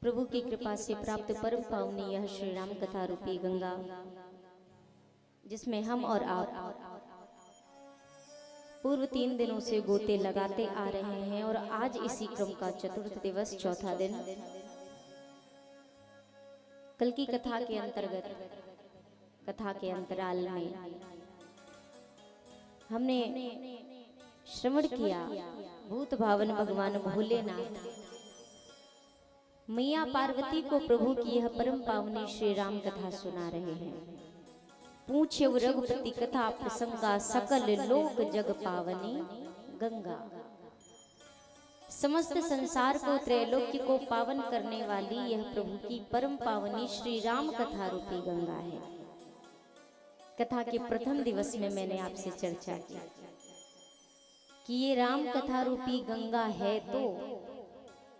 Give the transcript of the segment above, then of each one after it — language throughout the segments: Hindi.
प्रभु की कृपा से प्राप्त परम पावनी यह श्री राम कथा रूपी गंगा, जिसमें हम और आप पूर्व 3 दिनों से गोते लगाते आ रहे हैं और आज इसी क्रम का चतुर्थ दिवस, चौथा दिन। कल की कथा के अंतर्गत, कथा के अंतराल में हमने श्रवण किया भूत भावन भगवान भोलेनाथ मैया पार्वती को प्रभु की यह परम पावनी श्री राम कथा सुना रहे हैं। पूछे रघुपति कथा प्रसंगा, सकल लोक जग पावनी गंगा। समस्त संसार को, त्रैलोक्य को पावन करने वाली यह प्रभु की परम पावनी श्री राम कथा रूपी गंगा है। कथा के प्रथम दिवस में मैंने आपसे चर्चा की कि ये राम कथा रूपी गंगा है, तो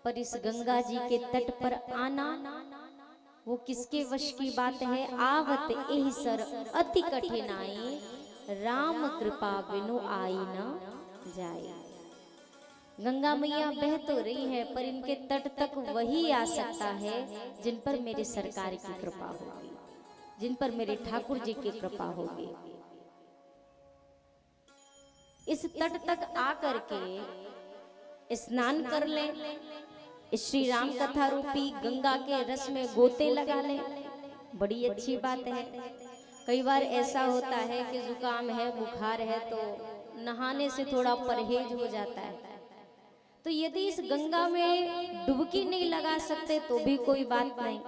पर इस गंगा जी के तट पर आना वो किसके वश की बात है। आवत एहि सर अति कठिनाई, राम कृपा बिनु आई न जाए। गंगा मैया बह तो रही है, पर इनके तट तक वही आ सकता है जिन पर मेरे सरकार की कृपा होगी, जिन पर मेरे ठाकुर जी की कृपा होगी। इस तट तक आकर के स्नान कर ले, श्री राम कथा रूपी गंगा के रस में गोते लगा ले, बड़ी अच्छी बात है। कई बार ऐसा होता है कि जुकाम है, बुखार है, तो नहाने से थोड़ा परहेज हो जाता है। तो यदि इस गंगा में डुबकी नहीं लगा सकते तो भी कोई बात नहीं।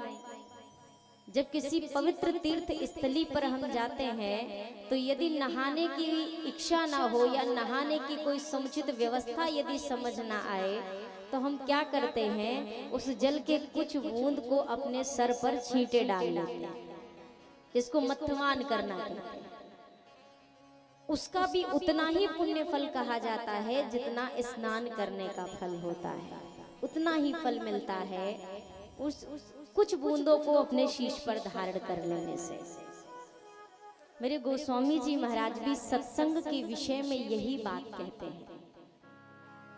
जब किसी पवित्र तीर्थ स्थली पर हम जाते हैं तो यदि नहाने की इच्छा ना हो या नहाने की कोई समुचित व्यवस्था यदि समझ ना आए तो हम क्या करते हैं, उस जल के कुछ बूंद को अपने सर पर छींटे डाल लेते हैं, जिसको मथवान करना कहते हैं। उसका भी उतना ही पुण्य फल कहा जाता है जितना स्नान करने का फल होता है, उतना ही फल मिलता है उस कुछ बूंदों को अपने शीश पर धारण कर लेने से। मेरे गोस्वामी जी महाराज भी सत्संग के विषय में यही बात कहते हैं,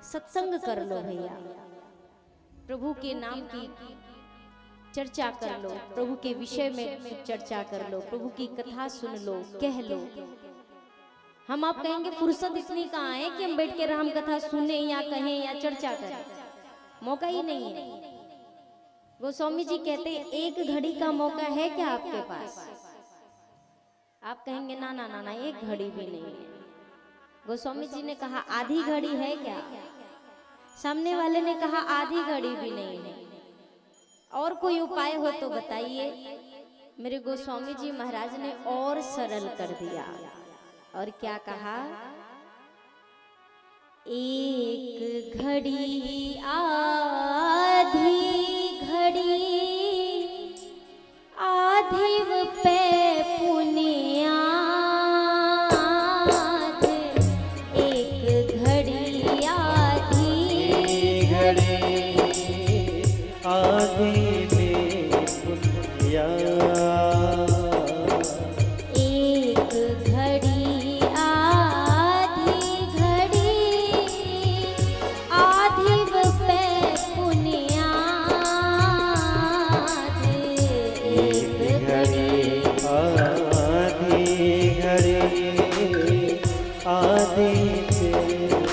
सत्संग कर लो भैया, प्रभु के नाम की चर्चा कर लो, प्रभु के विषय में चर्चा कर लो, प्रभु की कथा सुन लो, कह लो। हम आप कहेंगे फुर्सत इतनी कहाँ है कि हम बैठ के राम कथा सुने या कहें या चर्चा करें, मौका ही नहीं है। गोस्वामी जी कहते हैं एक घड़ी का मौका है क्या आपके पास? आप कहेंगे ना ना ना ना, एक घड़ी भी नहीं है। गोस्वामी जी ने कहा आधी घड़ी है क्या? सामने वाले ने कहा आधी घड़ी भी नहीं है। और कोई उपाय हो तो बताइए। मेरे गोस्वामी जी महाराज ने और सरल कर दिया, और क्या कहा, एक घड़ी आधी घड़ी आधिव पे पुनिया, एक घड़ी आधी घड़ी आधी में पुनिया, एक घड़ी आधी घड़ी आधिव पे पुनिया, एक घड़ी आधी घड़ी आधी में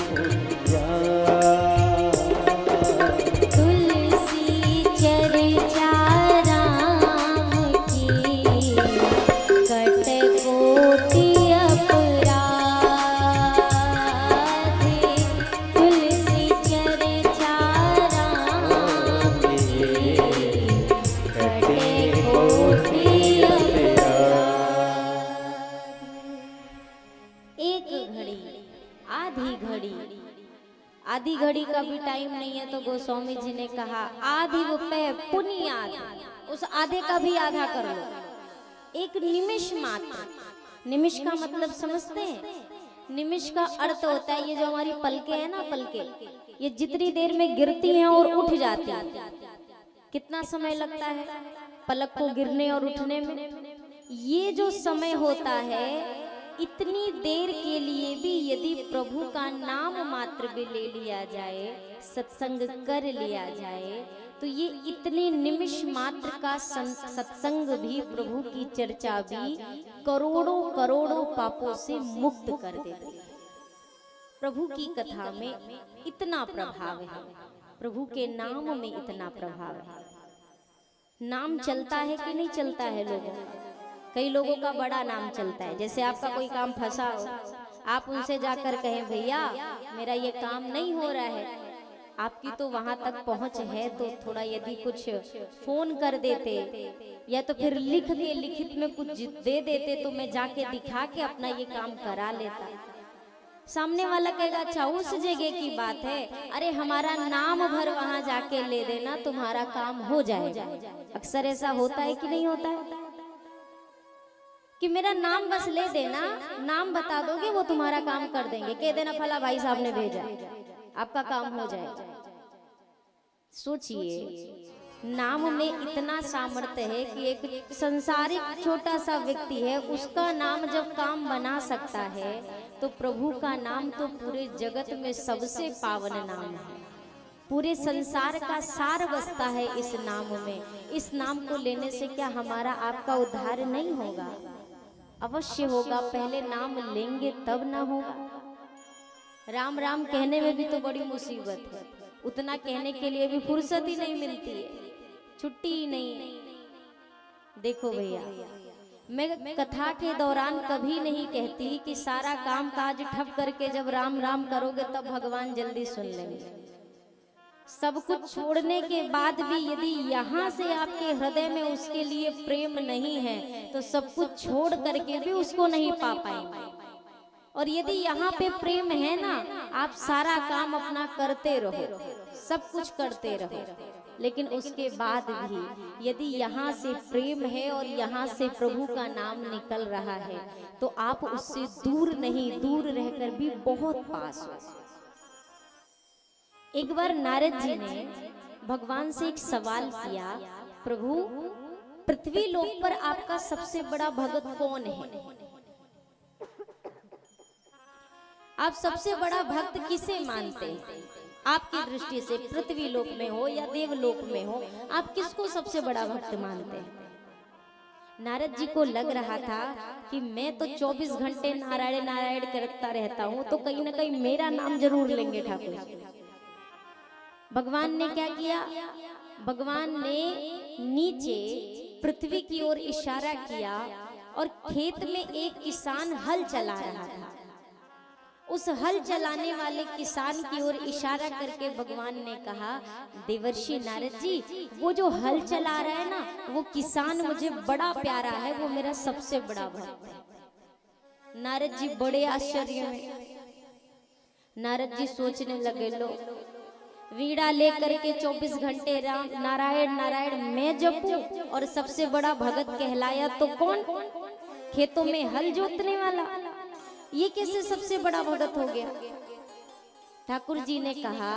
पुनिया। तुलसी चर्चा राम की कट कोटि अपराध, तुलसी चर्चा राम की कट कोटि अपराध। एक घड़ी आधी घड़ी, आधी घड़ी का भी टाइम नहीं है, तो गोस्वामी जी ने कहा आधी वो पे पुनियाद, उस आधे का भी आधा कर लो। एक निमिष मात्र, निमिष का मतलब समझते हैं? निमिष का अर्थ होता है ये जो हमारी पलके है ना, पलके, ये जितनी देर में गिरती हैं और उठ जाती हैं, कितना समय लगता है पलक को गिरने और उठने में? ये जो समय होता है इतनी देर के लिए भी यदि प्रभु का नाम मात्र भी ले लिया जाए, सत्संग कर लिया जाए, तो ये इतने निमिष मात्र का सत्संग भी, प्रभु की चर्चा भी करोड़ों करोड़ों पापों से मुक्त कर देती है। प्रभु की कथा में इतना प्रभाव है, प्रभु के नाम में इतना प्रभाव है। नाम चलता है कि नहीं चलता है लोगों का? कई लोगों का बड़ा नाम चलता है। जैसे आपका कोई काम फंसा हो, आप उनसे जाकर कहें भैया मेरा ये काम नहीं हो रहा है, आपकी तो वहां तक पहुंच है तो थोड़ा यदि कुछ फोन कर देते या तो फिर लिख के लिखित में कुछ दे देते तो मैं जाके दिखा के अपना ये काम करा लेता। सामने वाला कहेगा अच्छा उस जगह की बात है, अरे हमारा नाम भर वहां जाके ले देना, तुम्हारा काम हो जाएगा। अक्सर ऐसा होता है कि नहीं होता है कि मेरा नाम बस ले देना, नाम बता दोगे वो तुम्हारा काम कर देंगे, कह देना फला भाई साहब ने भेजा, आपका काम हो जाएगा। सोचिए नाम में इतना सामर्थ्य है कि एक संसारिक छोटा सा व्यक्ति है, उसका नाम जब काम बना सकता है तो प्रभु का नाम तो पूरे जगत में सबसे पावन नाम है। पूरे संसार का सार बसता है इस नाम में। इस नाम को लेने से क्या हमारा आपका उद्धार नहीं होगा? अवश्य होगा। पहले नाम लेंगे तब ना होगा। राम राम कहने में भी तो बड़ी मुसीबत है, उतना कहने के लिए भी फुर्सत ही नहीं मिलती है, छुट्टी ही नहीं। देखो भैया, मैं कथा के दौरान कभी नहीं कहती कि सारा काम काज ठप करके जब राम राम करोगे तब भगवान जल्दी सुन लेंगे। सब कुछ छोड़ने के बाद भी यदि यहाँ से आपके हृदय में उसके लिए प्रेम नहीं है तो सब कुछ छोड़ करके भी उसको नहीं पा पाएंगे। और यदि यहाँ पे प्रेम है ना, आप सारा काम अपना करते रहो, सब कुछ करते रहो, लेकिन उसके बाद भी यदि यहाँ से प्रेम है और यहाँ से प्रभु का नाम निकल रहा है तो आप उससे दूर नहीं, दूर रहकर भी बहुत पास हो। एक बार नारद जी ने भगवान से एक सवाल किया, प्रभु पृथ्वी लोक पर आपका सबसे बड़ा भगत कौन है? आप सबसे बड़ा भक्त किसे मानते हैं? आपकी दृष्टि से पृथ्वी लोक में हो या देवलोक में हो, आप किसको सबसे बड़ा भक्त मानते हैं? नारद जी को लग रहा था कि मैं तो 24 घंटे नारायण नारायण करता रहता हूँ, तो कहीं ना कहीं मेरा नाम जरूर लेंगे ठाकुर जी। भगवान ने क्या किया? भगवान ने नीचे पृथ्वी की ओर इशारा किया और खेत में एक किसान हल चला रहा था। उस हल चलाने वाले किसान की ओर इशारा करके भगवान ने कहा, देवर्षि नारद जी, वो जो हल चला रहा है ना, वो किसान मुझे बड़ा प्यारा है, वो मेरा सबसे बड़ा भक्त है। नारद जी बड़े आश्चर्य में। नारद जी सोचने लगे, लो वीणा लेकर के 24 घंटे राम नारायण नारायण मैं जपूं और सबसे बड़ा भगत कहलाया तो कौन? खेतों में हल जोतने वाला, ये कैसे सबसे बड़ा भगत हो गया? ठाकुर जी ने कहा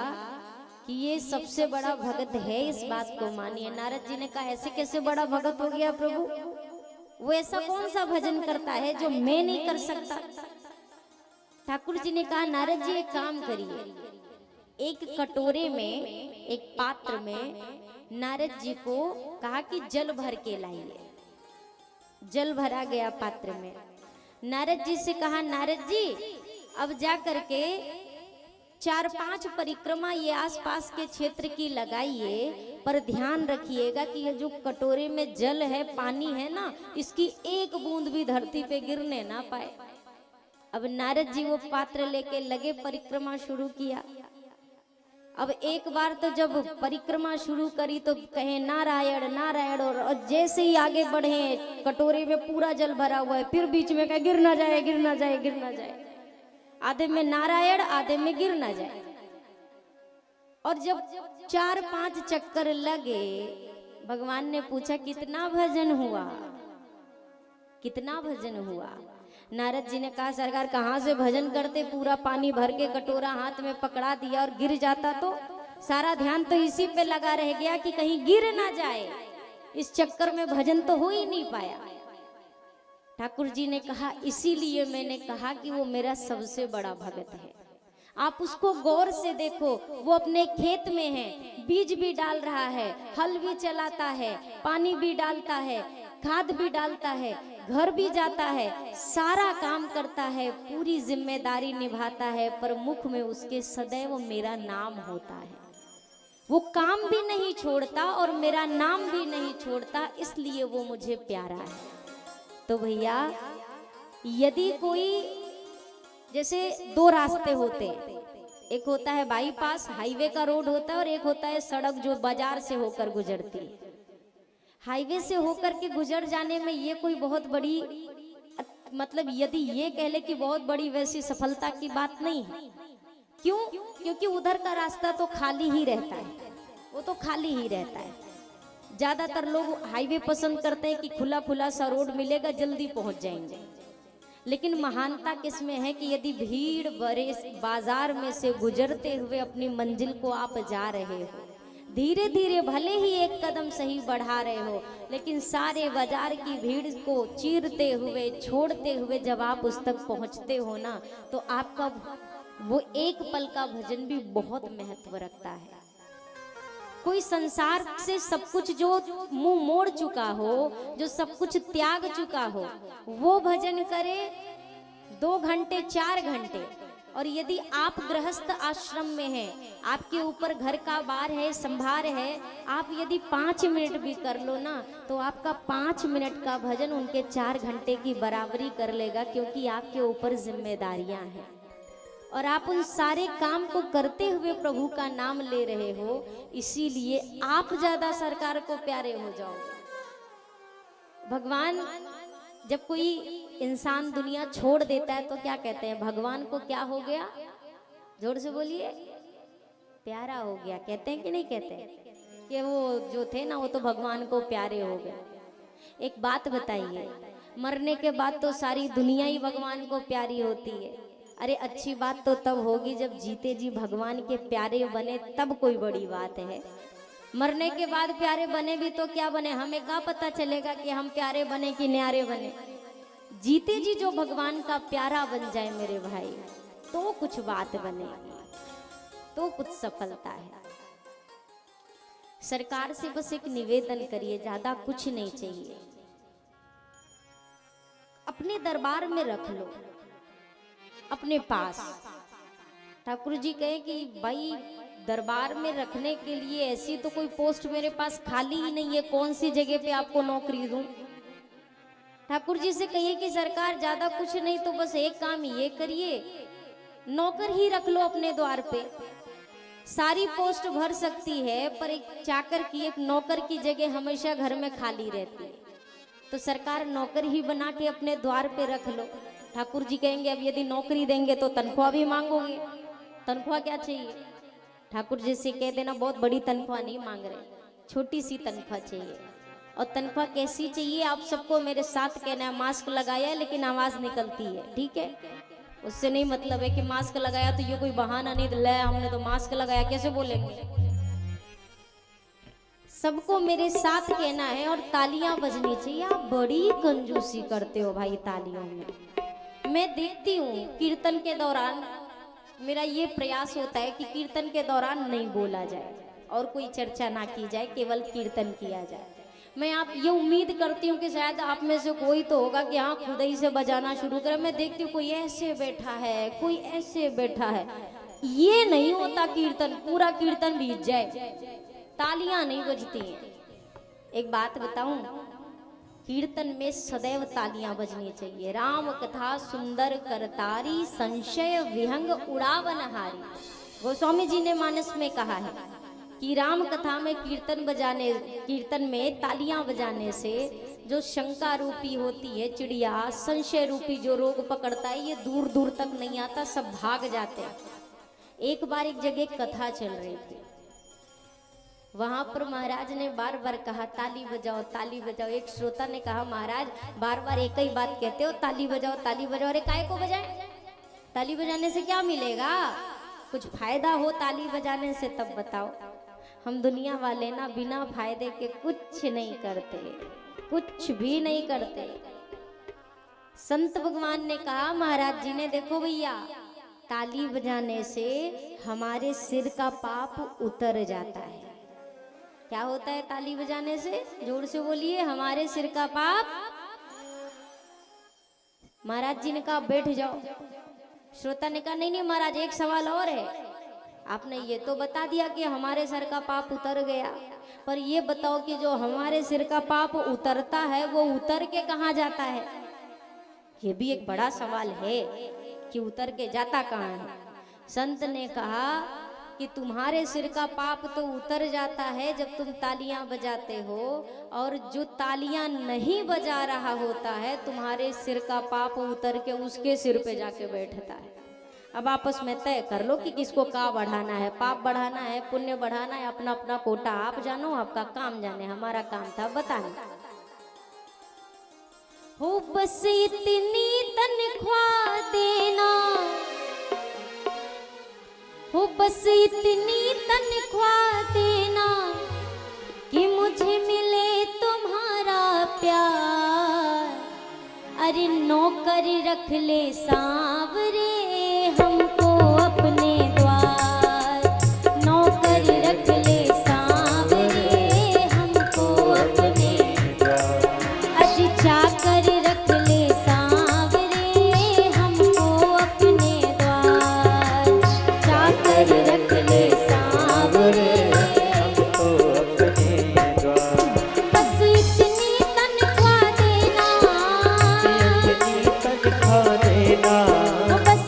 कि ये सबसे बड़ा भगत है, इस बात को मानिए। नारद जी ने कहा, ऐसे कैसे बड़ा भगत हो गया प्रभु? वो ऐसा कौन सा भजन करता है जो मैं नहीं कर सकता? ठाकुर जी ने कहा, नारद जी एक काम करिए, एक कटोरे में, एक पात्र में नारद जी को कहा कि जल भर के लाइए। जल भरा गया पात्र में। नारद जी से कहा, नारद जी अब जा करके 4-5 परिक्रमा ये आसपास के क्षेत्र की लगाइए, पर ध्यान रखिएगा कि ये जो कटोरे में जल है, पानी है ना, इसकी एक बूंद भी धरती पे गिरने ना पाए। अब नारद जी वो पात्र लेके लगे, परिक्रमा शुरू किया। अब एक बार तो जब परिक्रमा शुरू करी तो कहे नारायण नारायण, और जैसे ही आगे बढ़े कटोरे में पूरा जल भरा हुआ है, फिर बीच में कहे गिर ना जाए, गिर ना जाए, गिर ना जाए। आधे में नारायण, आधे में गिर ना जाए। और जब 4-5 चक्कर लगे, भगवान ने पूछा कितना भजन हुआ, कितना भजन हुआ? नारद जी ने कहा, सरकार कहाँ से भजन करते, पूरा पानी भर के कटोरा हाथ में पकड़ा दिया और गिर जाता तो सारा ध्यान तो इसी पे लगा रह गया कि कहीं गिर ना जाए। इस चक्कर में भजन तो हो ही नहीं पाया। ठाकुर जी ने कहा इसीलिए मैंने कहा कि वो मेरा सबसे बड़ा भगत है। आप उसको गौर से देखो, वो अपने खेत में है, बीज भी डाल रहा है, हल भी चलाता है, पानी भी डालता है, खाद भी डालता है, घर भी जाता है, सारा काम करता है, पूरी जिम्मेदारी निभाता है, पर मुख में उसके सदैव मेरा नाम होता है। वो काम भी नहीं छोड़ता और मेरा नाम भी नहीं छोड़ता, इसलिए वो मुझे प्यारा है। तो भैया यदि कोई, जैसे दो रास्ते होते हैं, एक होता है बाईपास हाईवे का रोड होता है और एक होता है सड़क जो बाजार से होकर गुजरती है। हाईवे से होकर के गुजर जाने में ये कोई बहुत बड़ी, मतलब यदि ये कह ले कि बहुत बड़ी वैसी सफलता की बात नहीं है। क्यों? क्योंकि उधर का रास्ता तो खाली ही रहता है, वो तो खाली ही रहता है। ज्यादातर लोग हाईवे पसंद करते हैं कि खुला खुला सा रोड मिलेगा, जल्दी पहुंच जाएंगे। लेकिन महानता किसमें है कि यदि भीड़ भरे बाजार में से गुजरते हुए अपनी मंजिल को आप जा रहे हो, धीरे धीरे भले ही एक कदम सही बढ़ा रहे हो, लेकिन सारे बाजार की भीड़ को चीरते हुए, छोड़ते हुए जब आप उस तक पहुंचते हो ना, तो आपका वो एक पल का भजन भी बहुत महत्व रखता है। कोई संसार से सब कुछ जो मुंह मोड़ चुका हो, जो सब कुछ त्याग चुका हो, वो भजन करे 2 घंटे 4 घंटे। और यदि आप गृहस्थ आश्रम में हैं, आपके ऊपर घर का बार है, संभार है, आप यदि 5 मिनट भी कर लो ना, तो आपका 5 मिनट का भजन उनके 4 घंटे की बराबरी कर लेगा, क्योंकि आपके ऊपर जिम्मेदारियां हैं और आप उन सारे काम को करते हुए प्रभु का नाम ले रहे हो। इसीलिए आप ज्यादा सरकार को प्यारे हो जाओगे। भगवान, जब कोई इंसान दुनिया छोड़ देता है तो क्या कहते हैं? भगवान को क्या हो गया? जोर से बोलिए, प्यारा हो गया। कहते हैं कि नहीं कहते कि वो जो थे ना, वो तो भगवान को प्यारे हो गए। एक बात बताइए, मरने के बाद तो सारी दुनिया ही भगवान को प्यारी होती है। अरे अच्छी बात तो तब होगी जब जीते जी भगवान के प्यारे बने, तब कोई बड़ी बात है। मरने के बाद प्यारे बने भी तो क्या बने, हमें क्या पता चलेगा कि हम प्यारे बने कि न्यारे बने। जीते जी जो भगवान का प्यारा बन जाए मेरे भाई, तो कुछ बात बनेगी, तो कुछ सफलता है। सरकार से बस एक निवेदन करिए, ज्यादा कुछ नहीं चाहिए, अपने दरबार में रख लो, अपने पास। ठाकुर जी कहे कि भाई दरबार में रखने के लिए ऐसी तो कोई पोस्ट मेरे पास खाली ही नहीं है, कौन सी जगह पे आपको नौकरी दूं। ठाकुर जी से कहिए कि सरकार ज्यादा कुछ नहीं तो बस एक काम ये करिए, नौकर ही रख लो अपने द्वार पे। सारी पोस्ट भर सकती है, पर एक चाकर की, एक नौकर की जगह हमेशा घर में खाली रहती है, तो सरकार नौकर ही बना के अपने द्वार पे रख लो। ठाकुर जी कहेंगे अब यदि नौकरी देंगे तो तनख्वाह भी मांगोगे, तनख्वाह क्या चाहिए? ठाकुर जी से कह देना बहुत बड़ी तनख्वाह नहीं मांग रहे, छोटी सी तनख्वाह चाहिए। और तनख्वाह कैसी चाहिए आप सबको मेरे साथ कहना है। मास्क लगाया है लेकिन आवाज निकलती है, ठीक है? उससे नहीं मतलब है कि मास्क लगाया तो ये कोई बहाना नहीं, ले हमने तो मास्क लगाया, कैसे बोलेंगे? सबको मेरे साथ कहना है और तालियां बजनी चाहिए। आप बड़ी कंजूसी करते हो भाई तालियों में। मैं देखती हूँ कीर्तन के दौरान, मेरा ये प्रयास होता है कि कीर्तन के दौरान नहीं बोला जाए और कोई चर्चा ना की जाए, केवल कीर्तन किया जाए। मैं आप ये उम्मीद करती हूँ कि शायद आप में से कोई तो होगा कि हाँ खुद ही से बजाना शुरू करे। मैं देखती हूँ कोई ऐसे बैठा है, कोई ऐसे बैठा है। ये नहीं होता कीर्तन, पूरा कीर्तन बीत जाए, तालियां नहीं बजती हैं। एक बात बताऊं, कीर्तन में सदैव तालियां बजनी चाहिए। राम कथा सुंदर करतारी, संशय विहंग उड़ावन हारी। गोस्वामी जी ने मानस में कहा है कि राम कथा में कीर्तन में तालियां बजाने से जो शंका रूपी होती है चिड़िया, संशय रूपी जो रोग पकड़ता है, ये दूर दूर तक नहीं आता, सब भाग जाते हैं। एक बार एक जगह कथा चल रही थी, वहां पर महाराज ने बार बार कहा ताली बजाओ ताली बजाओ। एक श्रोता ने कहा महाराज बार बार एक ही बात कहते हो, ताली बजाओ ताली बजाओ। अरे काय को बजाए? ताली बजाने से क्या मिलेगा? कुछ फायदा हो ताली बजाने से तब बताओ। हम दुनिया वाले ना बिना फायदे के कुछ नहीं करते, कुछ भी नहीं करते। संत भगवान ने कहा, महाराज जी ने, देखो भैया, ताली बजाने से हमारे सिर का पाप उतर जाता है। क्या होता है ताली बजाने से? जोर से बोलिए, हमारे सिर का पाप। महाराज जी ने कहा बैठ जाओ। श्रोता ने कहा नहीं नहीं महाराज, एक सवाल और है। आपने ये तो बता दिया कि हमारे सिर का पाप उतर गया, पर ये बताओ कि जो हमारे सिर का पाप उतरता है वो उतर के कहाँ जाता है? ये भी एक बड़ा सवाल है कि उतर के जाता कहाँ है। संत ने कहा कि तुम्हारे सिर का पाप तो उतर जाता है जब तुम तालियां बजाते हो, और जो तालियां नहीं बजा रहा होता है तुम्हारे सिर का पाप उतर के उसके सिर पे जाके बैठता है। अब आपस में तय कर लो कि किसको का बढ़ाना है, पाप बढ़ाना है, पुण्य बढ़ाना है। अपना अपना कोटा आप जानो, आपका काम जाने। हमारा काम था बताना। हो बस इतनी तनख्वाह देना, हो बस इतनी तनख्वाह देना कि मुझे मिले तुम्हारा प्यार। अरे नौकर रख ले सांवरे हमको अपने द्वार, नौकर रख ले सांवरे हमको अपने द्वार। अजी चाकर रख ले सांवरे हमको अपने द्वार, चाकर रख ले सांवरे हमको अपने द्वार। बस इतनी तनख्वाह देना, इतनी तनख्वाह देना, बस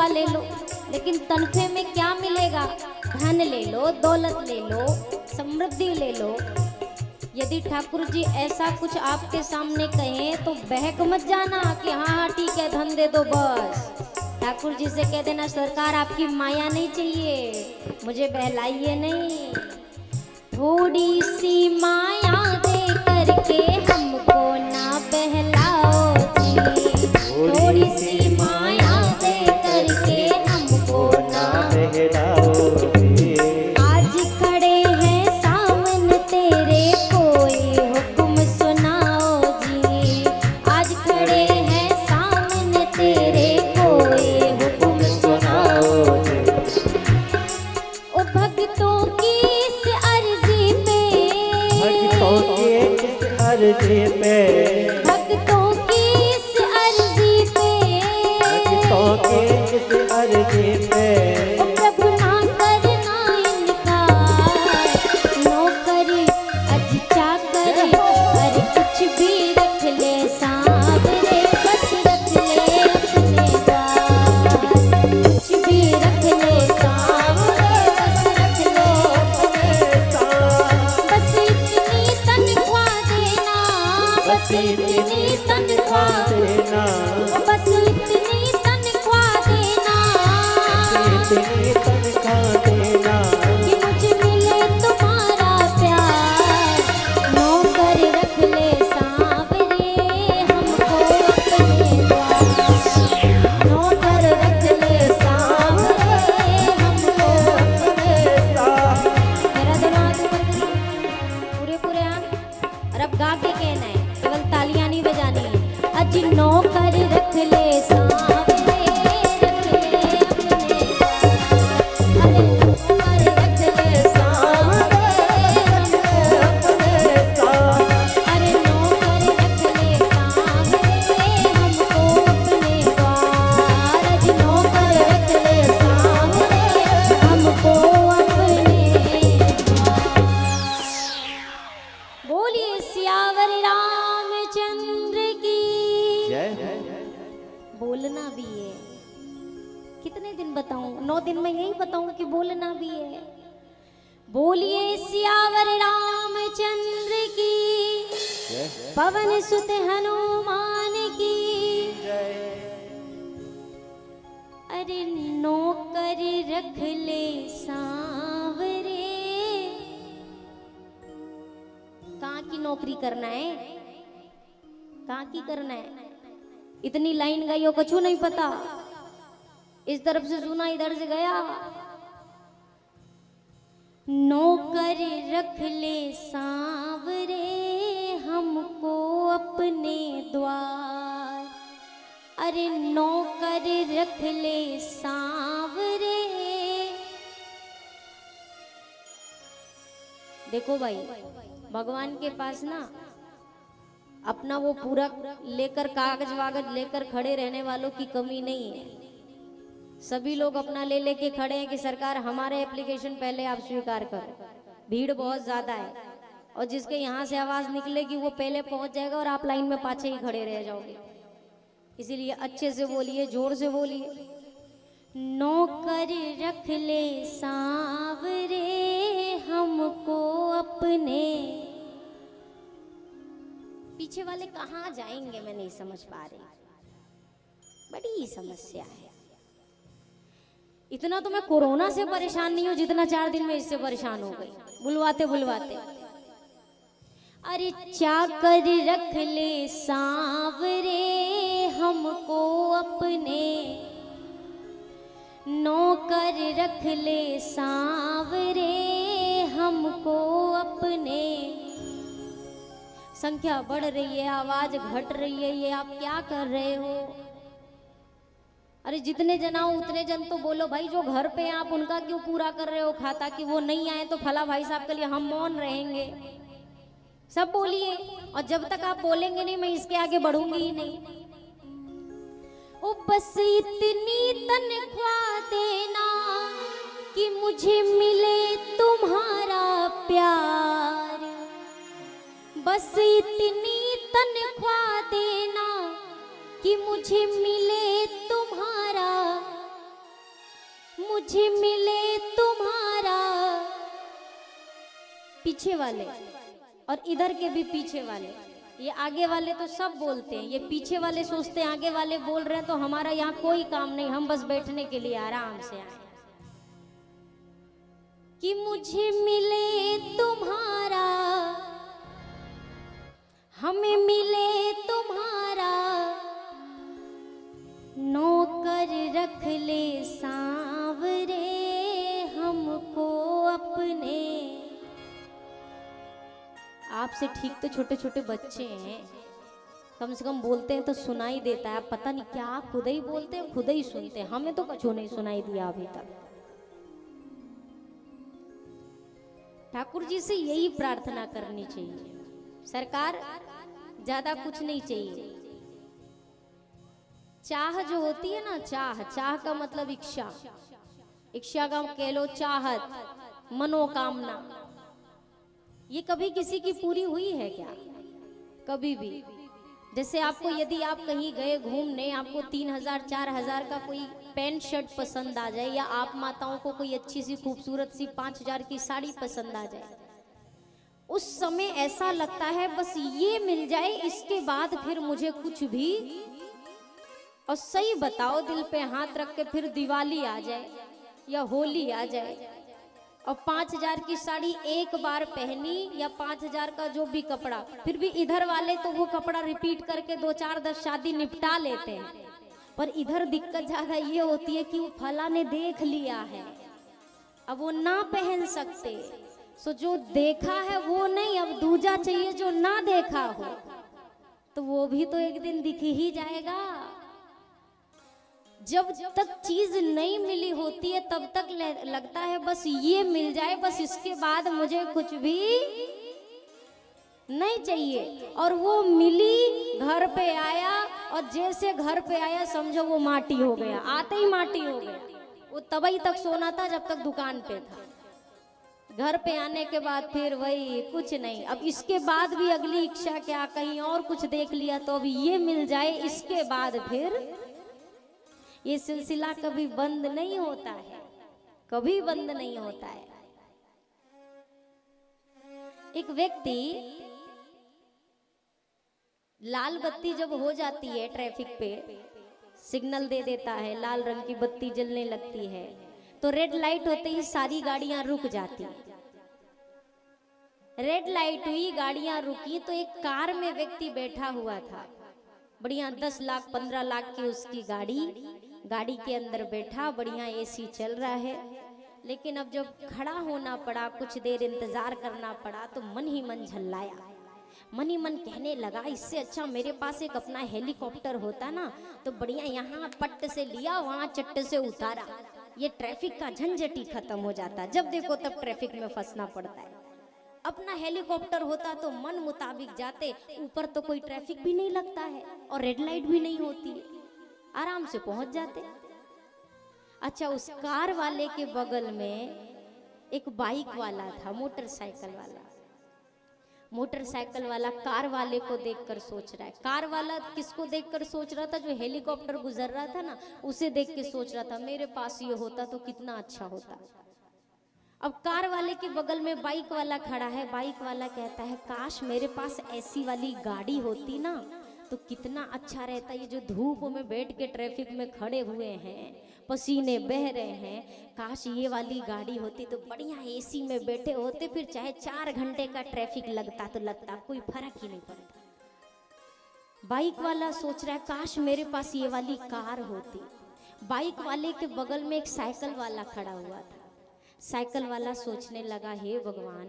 तनख्वाह ले लो, लेकिन तनख्वाह में क्या मिलेगा? धन ले लो, दौलत ले लो, समृद्धि ले लो। यदि ठाकुर जी ऐसा कुछ आपके सामने कहें तो बहक मत जाना कि हाँ हाँ ठीक है धन दे दो बस। ठाकुर जी से कह देना सरकार आपकी माया नहीं चाहिए, मुझे बहलाइए नहीं, थोड़ी सी माया दे करके हमको ना बहलाओ जी, थोड़ी सी माया दे करके हमको ना बहलाओ जी। आज खड़े हैं सामने तेरे कोई हुक्म सुनाओ जी, आज खड़े हैं सामने तेरे कोई हुक्म सुनाओ जी। ओ भक्तों की इस अर्जी पे, भक्तों के इस अर्जी पे, भक्तों की इस अर्जी पे, भक्तों के इस अर्जी पे, ओ प्रभु ना करना इनकार, नौकरी अज चाकर हर कुछ भी रख ले सांवरे, बस रख ले अपने द्वार, कुछ भी रख ले सांवरे, बस रख ले अपने द्वार। बस इतनी तनख्वाह देना, बस इतनी तनख्वाह देना, बस इतनी तनख्वाह देना, इतनी तनख्वाह देना, कि मुझे मिले तुम्हारा प्यार, नौकर रख ले सांवरे हमको अपने द्वार, नौकर रख ले सांवरे हमको अपने द्वार। मेरा दिमाग ऊपर करिए, पूरे पूरे आंख, और अब गा के कहना है, केवल तालियां नहीं बजानी है। अज नौकर रख ले सांवरे, रख ले अपने द्वार, अरे नौकर रख ले सांवरे हमको अपने द्वार, अरे नौकर रख ले सांवरे हमको अपने द्वार, अज नौकर रख ले सांवरे हमको अपने द्वार। बोलिए सियावर रामचंद्र की। जय। बोलना भी है, कितने दिन बताऊं? 9 दिन में यही बताऊं कि बोलना भी है। बोलिए सियावर रामचंद्र की, पवन सुत हनुमान की। अरे नौकर रख ले सांवरे, कहाँ की नौकरी करना है, कहाँ की करना है? इतनी लाइन गई हो कछु नहीं पता, इस तरफ से सुना इधर से गया। नौकर रख ले सांवरे हमको अपने द्वार, अरे नौकर रख ले सांवरे। देखो भाई, भगवान के पास ना अपना वो पूरा लेकर कागज वागज लेकर खड़े रहने वालों की कमी नहीं है। सभी लोग अपना ले लेके खड़े हैं कि सरकार हमारे एप्लीकेशन पहले आप स्वीकार करो। भीड़ बहुत ज्यादा है और जिसके यहाँ से आवाज निकलेगी वो पहले पहुंच जाएगा और आप लाइन में पाछे ही खड़े रह जाओगे। इसीलिए अच्छे से बोलिए, जोर से बोलिए। नौकर रख ले सांवरे हमको अपने। पीछे वाले कहाँ जाएंगे मैं नहीं समझ पा रही, बड़ी समस्या है। इतना तो मैं कोरोना से परेशान नहीं हूं जितना 4 दिन में इससे परेशान हो गई, बुलवाते बुलवाते। अरे चाकर रख ले सांवरे हमको अपने, नौकर रख ले सांवरे हमको अपने। संख्या बढ़ रही है, आवाज घट रही है, ये आप क्या कर रहे हो? अरे जितने जन आओ उतने जन तो बोलो भाई। जो घर पे आप उनका क्यों पूरा कर रहे हो खाता कि वो नहीं आए तो फला भाई साहब के लिए हम मौन रहेंगे। सब बोलिए, और जब तक आप बोलेंगे नहीं मैं इसके आगे बढ़ूंगी ही नहीं। ओ बस इतनी तनख्वाह देना कि मुझे मिले तुम्हारा प्यार, बस इतनी तनख्वाह देना कि मुझे मिले तुम्हारा मुझे मिले तुम्हारा, पीछे वाले और इधर के भी पीछे वाले, ये आगे वाले तो सब बोलते हैं, ये पीछे वाले सोचते हैं आगे वाले बोल रहे हैं तो हमारा यहाँ कोई काम नहीं, हम बस बैठने के लिए आराम से आए। कि मुझे मिले तुम्हारा, हमें मिले तुम्हारा, नौकर रख ले सांवरे हमको अपने। आपसे ठीक तो छोटे छोटे बच्चे हैं, कम से कम बोलते हैं तो सुनाई देता है, पता नहीं क्या आप खुद ही बोलते हैं खुद ही सुनते हैं, हमें तो कुछ नहीं सुनाई दिया अभी तक। ठाकुर जी से यही प्रार्थना करनी चाहिए, सरकार ज्यादा कुछ नहीं चाहिए। चाह जो होती है ना, चाह, चाह का मतलब इच्छा, इच्छा का कह लो चाहत, मनोकामना, ये कभी किसी की पूरी हुई है क्या? कभी भी। जैसे आपको यदि आप कहीं गए घूमने, आपको 3000 4000 का कोई पैंट शर्ट पसंद आ जाए, या आप माताओं को कोई अच्छी सी खूबसूरत सी 5000 की साड़ी पसंद आ जाए, उस समय ऐसा लगता है बस ये मिल जाए, इसके बाद फिर मुझे कुछ भी। और सही बताओ, दिल पे हाथ रख के, फिर दिवाली आ जाए या होली आ जाए और 5000 की साड़ी एक बार पहनी, या 5000 का जो भी कपड़ा, फिर भी इधर वाले तो वो कपड़ा रिपीट करके 2 4 10 शादी निपटा लेते हैं, पर इधर दिक्कत ज्यादा ये होती है कि वो फला ने देख लिया है, अब वो ना पहन सकते। सो जो देखा है वो नहीं, अब दूजा चाहिए जो ना देखा हो, तो वो भी तो एक दिन दिख ही जाएगा। जब तक चीज नहीं मिली होती है तब तक लगता है बस ये मिल जाए, बस इसके बाद मुझे कुछ भी नहीं चाहिए। और वो मिली, घर पे आया, और जैसे घर पे आया समझो वो माटी हो गया, आते ही माटी हो गया। वो तभी तक सोना था जब तक दुकान पे था, घर पे आने के बाद फिर वही कुछ नहीं। अब इसके बाद भी अगली इच्छा क्या, कहीं और कुछ देख लिया तो अब ये मिल जाए, इसके बाद फिर ये सिलसिला कभी बंद नहीं होता है, कभी बंद नहीं होता है। एक व्यक्ति, लाल बत्ती जब हो जाती है ट्रैफिक पे, सिग्नल दे देता है, लाल रंग की बत्ती जलने लगती है, तो रेड लाइट होते ही सारी गाड़ियां रुक जाती। रेड लाइट हुई, गाड़ियां रुकी, तो एक कार में व्यक्ति बैठा हुआ था, बढ़िया 10 लाख 15 लाख की उसकी गाड़ी के अंदर बैठा, बढ़िया एसी चल रहा है। लेकिन अब जब खड़ा होना पड़ा, कुछ देर इंतजार करना पड़ा, तो मन ही मन झल्लाया, मन ही मन कहने लगा इससे अच्छा मेरे पास एक अपना हेलीकॉप्टर होता ना, तो बढ़िया यहाँ पट्ट से लिया, वहाँ चट्ट से उतारा, ये ट्रैफिक का झंझट ही खत्म हो जाता। जब देखो तब ट्रैफिक में फंसना पड़ता है। अपना हेलीकॉप्टर होता तो मन मुताबिक जाते, ऊपर तो कोई ट्रैफिक भी नहीं लगता है और रेड लाइट भी नहीं होती है, आराम से पहुंच जाते। अच्छा, उस कार वाले के बगल में एक बाइक वाला था, मोटरसाइकिल वाला। मोटरसाइकिल वाला कार वाले को देखकर सोच रहा है, कार वाला किसको देखकर सोच रहा था? जो हेलीकॉप्टर गुजर रहा था ना, उसे देख के सोच रहा था मेरे पास ये होता तो कितना अच्छा होता। अब कार वाले के बगल में बाइक वाला खड़ा है, बाइक वाला कहता है काश मेरे पास ऐसी वाली गाड़ी होती ना तो कितना अच्छा रहता। ये जो धूप में बैठ के ट्रैफिक में खड़े हुए हैं, पसीने बह रहे हैं, काश ये वाली गाड़ी होती तो बढ़िया एसी में बैठे होते, फिर चाहे 4 घंटे का ट्रैफिक लगता तो लगता, कोई फर्क ही नहीं पड़ता। बाइक वाला सोच रहा है काश मेरे पास ये वाली कार होती। बाइक वाले के बगल में एक साइकिल वाला खड़ा हुआ था। साइकिल वाला सोचने लगा हे भगवान,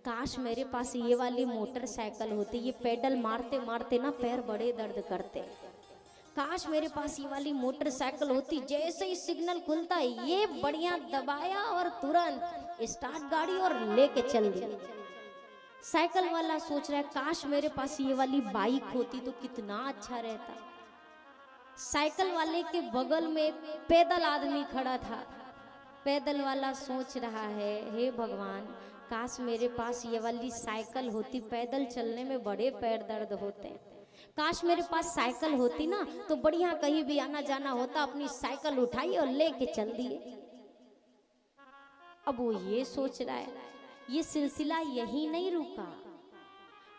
काश मेरे पास ये वाली मोटरसाइकिल होती, ये पेडल मारते मारते ना पैर बड़े दर्द करते। काश मेरे पास ये वाली मोटरसाइकिल होती, जैसे ही सिग्नल खुलता है ये बढ़िया दबाया और तुरंत स्टार्ट गाड़ी और लेके चल दिया। साइकिल वाला सोच रहा है काश मेरे पास ये वाली बाइक होती तो कितना अच्छा रहता। साइकिल वाले के बगल में एक पैदल आदमी खड़ा था। पैदल वाला सोच रहा है हे भगवान, काश मेरे पास ये वाली साइकिल होती, पैदल चलने में बड़े पैर दर्द होते हैं। काश मेरे पास साइकिल होती ना तो बढ़िया कहीं भी आना जाना होता, अपनी साइकिल उठाई और लेके चल दिए। अब वो ये सोच रहा है ये सिलसिला यही नहीं रुका।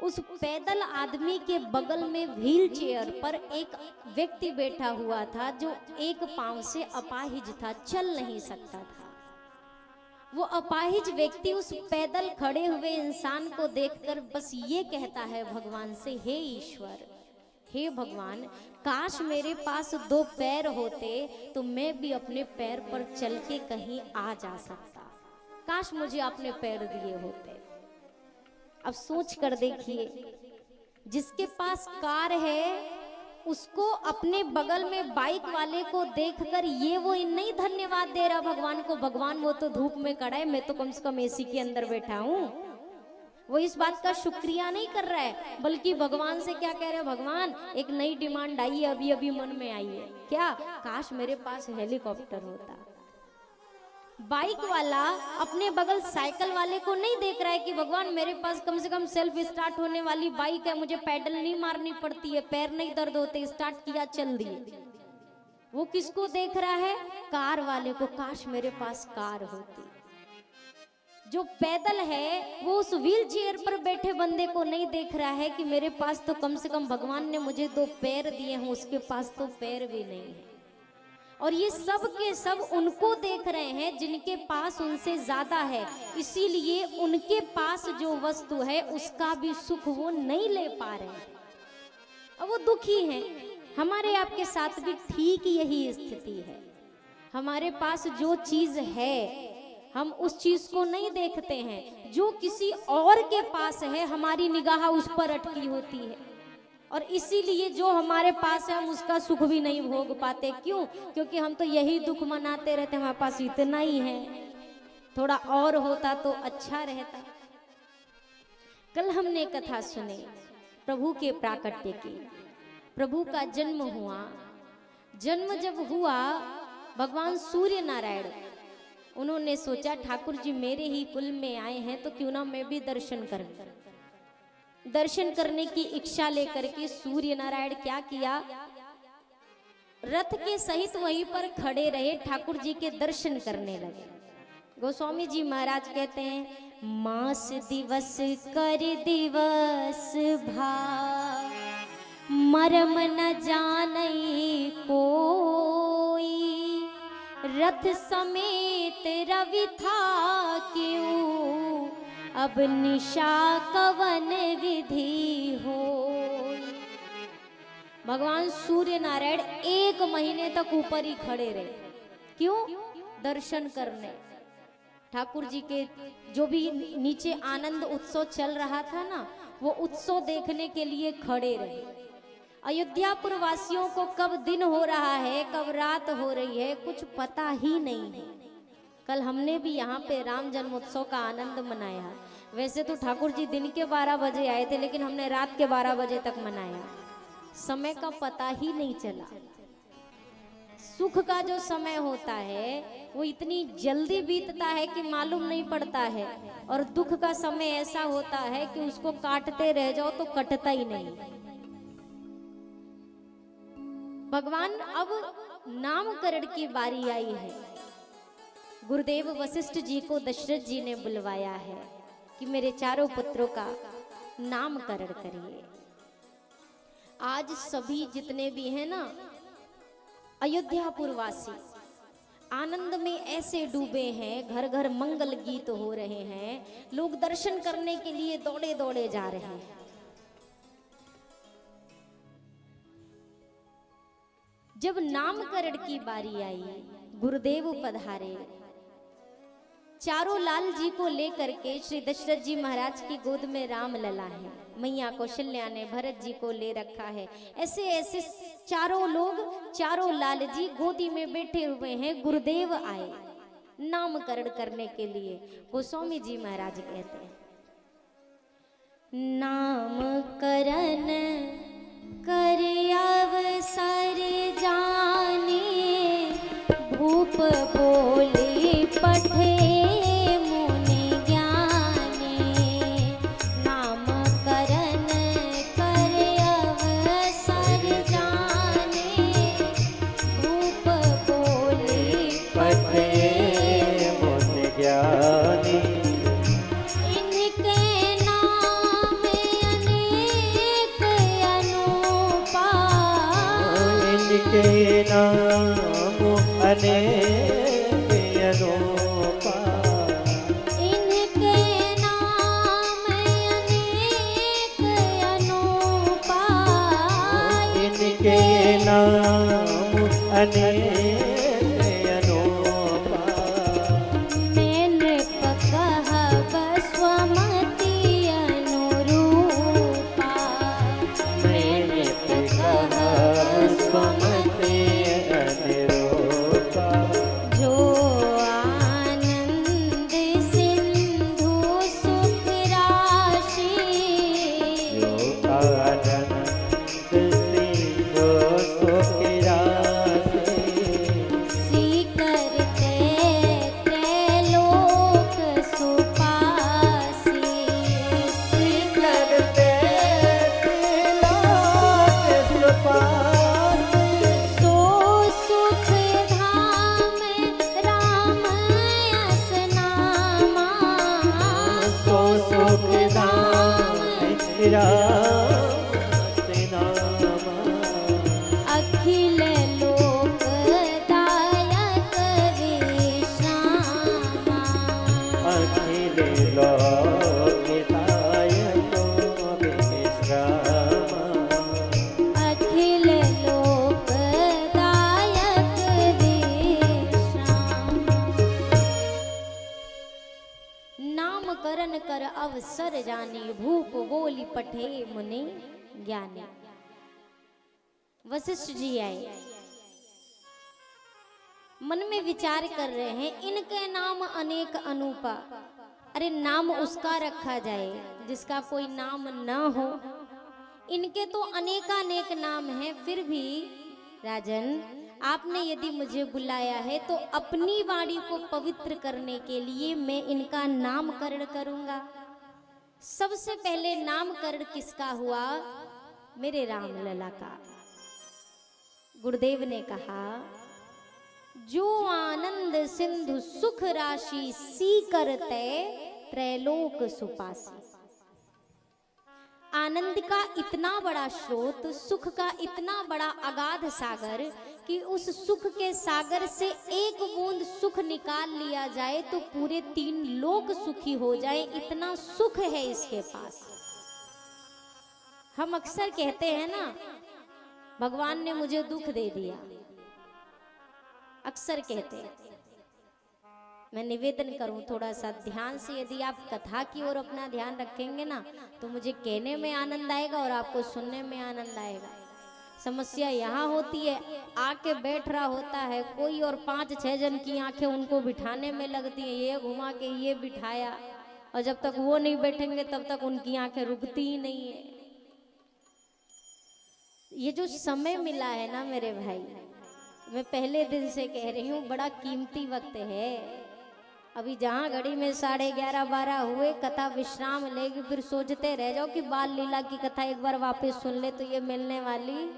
उस पैदल आदमी के बगल में व्हील चेयर पर एक व्यक्ति बैठा हुआ था जो एक पांव से अपाहिज था, चल नहीं सकता था। वो अपाहिज व्यक्ति उस पैदल खड़े हुए इंसान को देखकर बस ये कहता है भगवान से, हे ईश्वर, हे भगवान, काश मेरे पास 2 पैर होते तो मैं भी अपने पैर पर चल के कहीं आ जा सकता। काश मुझे अपने पैर दिए होते। अब सोच कर देखिए, जिसके पास कार है उसको अपने बगल में बाइक वाले को देखकर ये वो नहीं धन्यवाद दे रहा भगवान को, भगवान वो तो धूप में खड़ा है, मैं तो कम से कम एसी के अंदर बैठा हूं। वो इस बात का शुक्रिया नहीं कर रहा है, बल्कि भगवान से क्या कह रहे हैं, भगवान एक नई डिमांड आई है, अभी अभी मन में आई है, क्या, काश मेरे पास हेलीकॉप्टर होता। बाइक वाला अपने बगल साइकिल वाले को नहीं देख रहा है कि भगवान मेरे पास कम से कम सेल्फ स्टार्ट होने वाली बाइक है, मुझे पैडल नहीं मारनी पड़ती है, पैर नहीं दर्द होते, स्टार्ट किया चल दिए। वो किसको देख रहा है, कार वाले को, काश मेरे पास कार होती। जो पैदल है वो उस व्हील चेयर पर बैठे बंदे को नहीं देख रहा है कि मेरे पास तो कम से कम भगवान ने मुझे 2 पैर दिए हैं, उसके पास तो पैर भी नहीं है। और ये सब के सब उनको देख रहे हैं जिनके पास उनसे ज्यादा है, इसीलिए उनके पास जो वस्तु है उसका भी सुख वो नहीं ले पा रहे हैं, अब वो दुखी हैं। हमारे आपके साथ भी ठीक यही स्थिति है। हमारे पास जो चीज है हम उस चीज को नहीं देखते हैं, जो किसी और के पास है हमारी निगाह उस पर अटकी होती है, और इसीलिए जो हमारे पास है हम उसका सुख भी नहीं भोग पाते। क्यों? क्योंकि हम तो यही दुख मनाते रहते, हमारे पास इतना ही है, थोड़ा और होता तो अच्छा रहता। कल हमने कथा सुनी प्रभु के प्राकट्य की, प्रभु का जन्म हुआ। जन्म जब हुआ भगवान सूर्य नारायण, उन्होंने सोचा ठाकुर जी मेरे ही कुल में आए हैं तो क्यों ना मैं भी दर्शन करूं। दर्शन करने की इच्छा लेकर के सूर्य नारायण क्या किया, रथ के सहित वहीं पर खड़े रहे, ठाकुर जी के दर्शन करने लगे। गोस्वामी जी महाराज कहते हैं, मास दिवस कर दिवस भाव, मरम न जानई कोई, रथ समेत रवि था क्यों, अब निशा कवन विधि हो। भगवान सूर्य नारायण 1 महीने तक ऊपर ही खड़े रहे। क्यों? दर्शन करने। ठाकुर जी के जो भी नीचे आनंद उत्सव चल रहा था ना, वो उत्सव देखने के लिए खड़े रहे। अयोध्यापुर वासियों को कब दिन हो रहा है, कब रात हो रही है, कुछ पता ही नहीं है। कल हमने भी यहाँ पे राम जन्मोत्सव का आनंद मनाया। वैसे तो ठाकुर जी दिन के 12 बजे आए थे, लेकिन हमने रात के 12 बजे तक मनाया। समय का पता ही नहीं चला। सुख का जो समय होता है वो इतनी जल्दी बीतता है कि मालूम नहीं पड़ता है, और दुख का समय ऐसा होता है कि उसको काटते रह जाओ तो कटता ही नहीं। भगवान अब नामकरण की बारी आई है। गुरुदेव वशिष्ठ जी को दशरथ जी ने बुलवाया है कि मेरे 4 पुत्रों का नामकरण करिए। आज सभी जितने भी हैं ना अयोध्यापुर वासी आनंद में ऐसे डूबे हैं, घर घर मंगल गीत हो रहे हैं, लोग दर्शन करने के लिए दौड़े दौड़े जा रहे हैं। जब नामकरण की बारी आई, गुरुदेव पधारे, चारों लाल जी को लेकर के श्री दशरथ जी महाराज की गोद में राम लला है, मैया कौशल्या ने भरत जी को ले रखा है। ऐसे ऐसे चारों लोग, चारों लाल जी गोदी में बैठे हुए हैं। गुरुदेव आए नामकरण करने के लिए। गोस्वामी जी महाराज कहते हैं, नामकरण कर अवसर जाने, भूप बोले पठे मुनि ज्ञाने, नामकरण कर अवसर जाने, भूप बोले पठे मुनि ज्ञाने। इनके नाम अनेक अनूपा, इनके नाम अनेक अनूपा, इनके नाम अनेक अनूपा। मैं नृप कहब स्वमति अनुरूपा, मैं नृप कहब स्वमति अनुरूपा। जो आनंद सिंधु सुख राशि, जो आनंद सिंधु सुख राशि, सीकरते त्रैलोक सुपासी, करते त्रिलोक सुपासी। सो सुख धाम राम यस नामा, सो सुख धाम राम से नामा। अखिल लोक दायक विश्रामा, अखिल लोकदायक विश्रामा। अखिल लोक दायक विश्रामा। नाम करन कर अवसर जानी, भूप बोली पठे मुनि ज्ञानी। वशिष्ठ जी आए, मन में विचार कर रहे हैं, इनके नाम अनेक अनूपा। अरे नाम उसका रखा जाए जिसका कोई नाम न हो। इनके तो अनेकानेक नाम हैं, फिर भी राजन आपने यदि मुझे बुलाया है तो अपनी वाणी को पवित्र करने के लिए मैं इनका नामकरण करूंगा। सबसे पहले नामकरण किसका हुआ? मेरे राम लला का। गुरुदेव ने कहा, जो आनंद सिंधु सुख राशि, सीकरते त्रैलोक सुपासी। आनंद का इतना बड़ा स्रोत, सुख का इतना बड़ा अगाध सागर कि उस सुख के सागर से एक बूंद सुख निकाल लिया जाए तो पूरे 3 लोक सुखी हो जाए, इतना सुख है इसके पास। हम अक्सर कहते हैं ना, भगवान ने मुझे दुख दे दिया, अक्सर कहते हैं। मैं निवेदन करूं थोड़ा सा ध्यान से, यदि आप कथा की ओर अपना ध्यान रखेंगे ना तो मुझे कहने में आनंद आएगा और आपको सुनने में आनंद आएगा। समस्या यहाँ होती है, आके बैठ रहा होता है कोई और 5-6 जन की आंखें उनको बिठाने में लगती हैं, ये घुमा के ये बिठाया, और जब तक वो नहीं बैठेंगे तब तक उनकी आंखें रुकती ही नहीं है। ये जो समय मिला है ना मेरे भाई, मैं पहले दिन से कह रही हूँ, बड़ा कीमती वक्त है। अभी जहाँ घड़ी में 11:30-12 हुए, कथा विश्राम लेगी, फिर सोचते रह जाओ कि बाल लीला की कथा एक बार वापस सुन ले तो ये मिलने वाली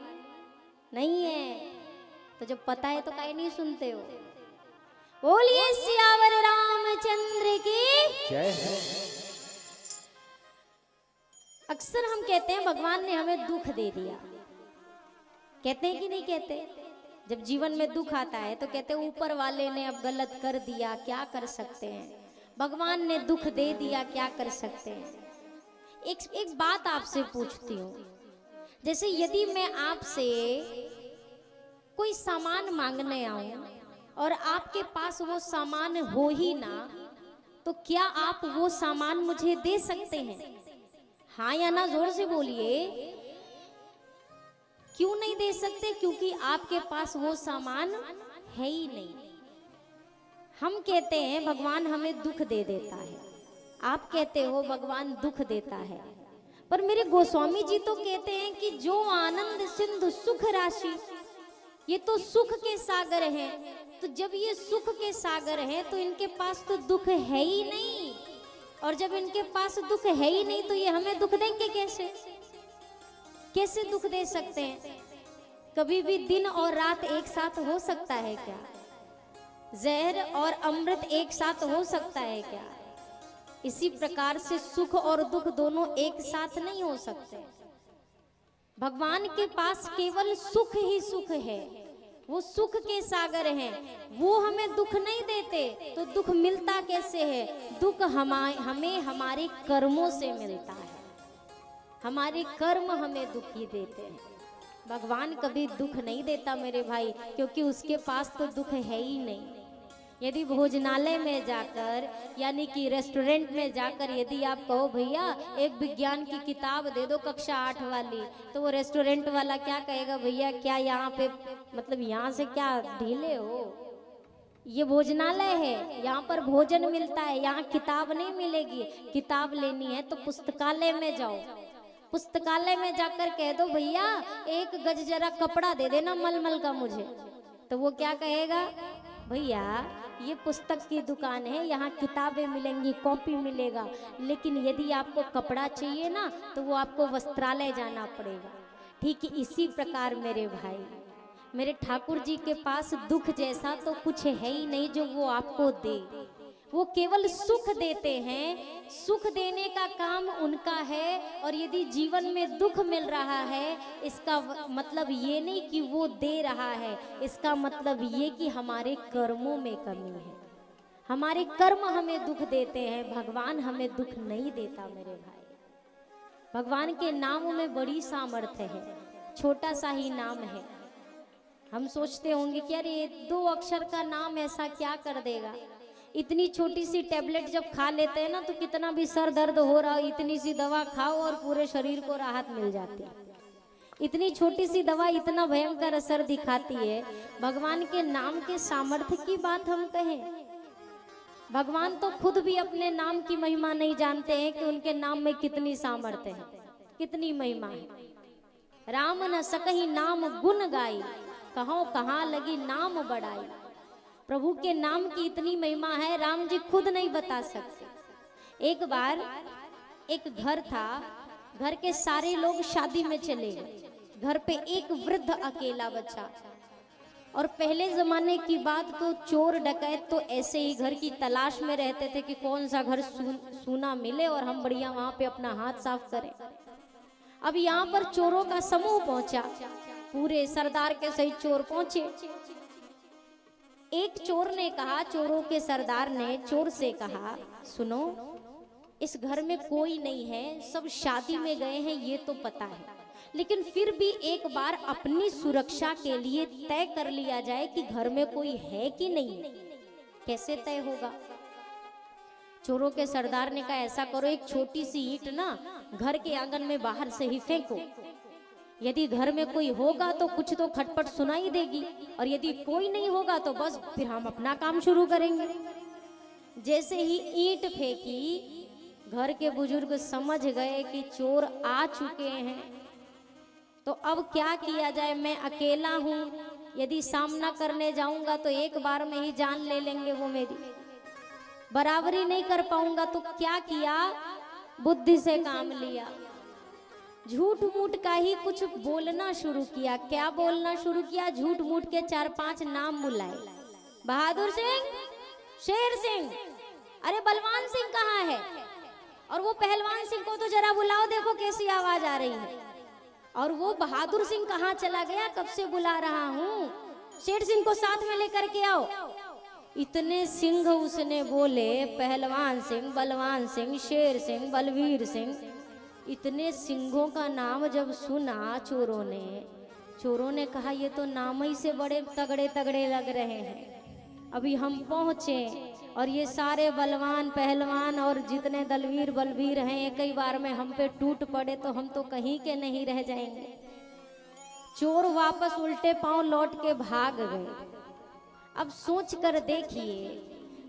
नहीं है। तो जब पता है तो काहे नहीं सुनते हो? बोलिए सियावर रामचंद्र की जय है। अक्सर हम कहते हैं भगवान ने हमें दुख दे दिया, कहते हैं कि नहीं कहते? जब जीवन में दुख आता है तो कहते हैं ऊपर वाले ने अब गलत कर दिया, क्या कर सकते हैं, भगवान ने दुख दे दिया, क्या कर सकते हैं। एक बात आपसे पूछती हूँ, जैसे यदि मैं आपसे कोई सामान मांगने आऊं और आपके पास वो सामान हो ही ना, तो क्या आप वो सामान मुझे दे सकते हैं? हाँ या ना जोर से बोलिए। क्यों नहीं दे सकते? क्योंकि आपके पास वो सामान है ही नहीं। हम कहते हैं भगवान हमें दुख दे देता है, आप कहते हो भगवान दुख देता है, पर मेरे गोस्वामी जी तो कहते हैं कि जो आनंद सिंधु सुख राशि, ये तो सुख के सागर हैं। तो जब ये सुख के सागर हैं तो इनके पास तो दुख है ही नहीं, और जब इनके पास दुख है ही नहीं तो ये हमें दुख देंगे कैसे? कैसे दुख दे सकते हैं? कभी भी दिन और रात एक साथ हो सकता है क्या? जहर और अमृत एक साथ हो सकता है क्या? इसी प्रकार से सुख और दुख दोनों एक साथ नहीं हो सकते। भगवान के पास केवल सुख ही सुख है, वो सुख के सागर हैं, वो हमें दुख नहीं देते। तो दुख मिलता कैसे है? दुख हमें हमारे कर्मों से मिलता है, हमारे कर्म हमें दुख ही देते हैं। भगवान कभी दुख नहीं देता मेरे भाई, क्योंकि उसके पास तो दुख है ही नहीं। यदि भोजनालय में जाकर यानी कि रेस्टोरेंट में जाकर यदि आप कहो भैया एक विज्ञान की किताब दे दो कक्षा 8 वाली, तो वो रेस्टोरेंट वाला क्या कहेगा, भैया क्या यहाँ पे मतलब यहाँ से क्या ढीले हो, ये भोजनालय है, यहाँ पर भोजन मिलता है, यहाँ किताब नहीं मिलेगी। किताब लेनी है तो पुस्तकालय में जाओ, पुस्तकालय में जाकर कह दो भैया 1 गज जरा कपड़ा दे देना मलमल का मुझे, तो वो क्या कहेगा, भैया ये पुस्तक की दुकान है, यहाँ किताबें मिलेंगी, कॉपी मिलेगा, लेकिन यदि आपको कपड़ा चाहिए ना तो वो आपको वस्त्रालय जाना पड़ेगा। ठीक इसी प्रकार मेरे भाई, मेरे ठाकुर जी के पास दुख जैसा तो कुछ है ही नहीं जो वो आपको दे। वो केवल सुख देते हैं, सुख देने का काम उनका है। और यदि जीवन में दुख मिल रहा है, इसका मतलब ये नहीं कि वो दे रहा है, इसका मतलब ये कि हमारे कर्मों में कमी है, हमारे कर्म हमें दुख देते हैं, भगवान हमें दुख नहीं देता मेरे भाई। भगवान के नाम में बड़ी सामर्थ्य है, छोटा सा ही नाम है। हम सोचते होंगे कि अरे 2 अक्षर का नाम ऐसा क्या कर देगा। इतनी छोटी सी टैबलेट जब खा लेते हैं ना तो कितना भी सर दर्द हो रहा हो, इतनी सी दवा खाओ और पूरे शरीर को राहत मिल जाती है। इतनी छोटी सी दवा इतना भयंकर असर दिखाती है। भगवान के नाम के सामर्थ्य की बात हम कहें, भगवान तो खुद भी अपने नाम की महिमा नहीं जानते हैं कि उनके नाम में कितनी सामर्थ्य है, कितनी महिमा है। राम न सकहि नाम गुण गाई, कहो कहाँ लगी नाम बढ़ाई। प्रभु के नाम की इतनी महिमा है, राम जी खुद नहीं बता सकते। एक बार एक घर था, घर के सारे लोग शादी में चले गए, घर पे एक वृद्ध अकेला बचा। और पहले जमाने की बात तो चोर डकैत तो ऐसे ही घर की तलाश में रहते थे कि कौन सा घर सूना मिले और हम बढ़िया वहां पे अपना हाथ साफ करें। अब यहाँ पर चोरों का समूह पहुंचा, पूरे सरदार के सहित चोर पहुंचे। एक चोर ने कहा, चोरों के सरदार ने चोर से कहा, सुनो इस घर में कोई नहीं है, सब शादी में गए हैं ये तो पता है, लेकिन फिर भी एक बार अपनी सुरक्षा के लिए तय कर लिया जाए कि घर में कोई है कि नहीं। कैसे तय होगा? चोरों के सरदार ने कहा ऐसा करो, एक छोटी सी ईंट ना घर के आंगन में बाहर से ही फेंको, यदि घर में कोई होगा तो कुछ तो खटपट सुनाई देगी, और यदि कोई नहीं होगा तो बस फिर हम अपना काम शुरू करेंगे। जैसे ही ईंट फेंकी, घर के बुजुर्ग समझ गए कि चोर आ चुके हैं, तो अब क्या किया जाए, मैं अकेला हूं, यदि सामना करने जाऊंगा तो एक बार में ही जान ले लेंगे वो मेरी, बराबरी नहीं कर पाऊंगा। तो क्या किया, बुद्धि से काम लिया, झूठ मूठ का ही कुछ बोलना शुरू किया। क्या बोलना शुरू किया? झूठ मूठ के 4-5 नाम बुलाए, बहादुर सिंह, शेर सिंह, अरे बलवान सिंह कहाँ है, और वो पहलवान सिंह को तो जरा बुलाओ, देखो कैसी आवाज आ रही है, और वो बहादुर सिंह कहाँ चला गया, कब से बुला रहा हूँ, शेर सिंह को साथ में लेकर के आओ। इतने सिंह उसने बोले, पहलवान सिंह, बलवान सिंह, शेर सिंह, बलवीर सिंह, इतने सिंहों का नाम जब सुना चोरों ने कहा ये तो नाम ही से बड़े तगड़े तगड़े लग रहे हैं। अभी हम पहुंचे और ये सारे बलवान पहलवान और जितने दलवीर बलवीर हैं कई बार में हम पे टूट पड़े तो हम तो कहीं के नहीं रह जाएंगे। चोर वापस उल्टे पांव लौट के भाग गए। अब सोच कर देखिए,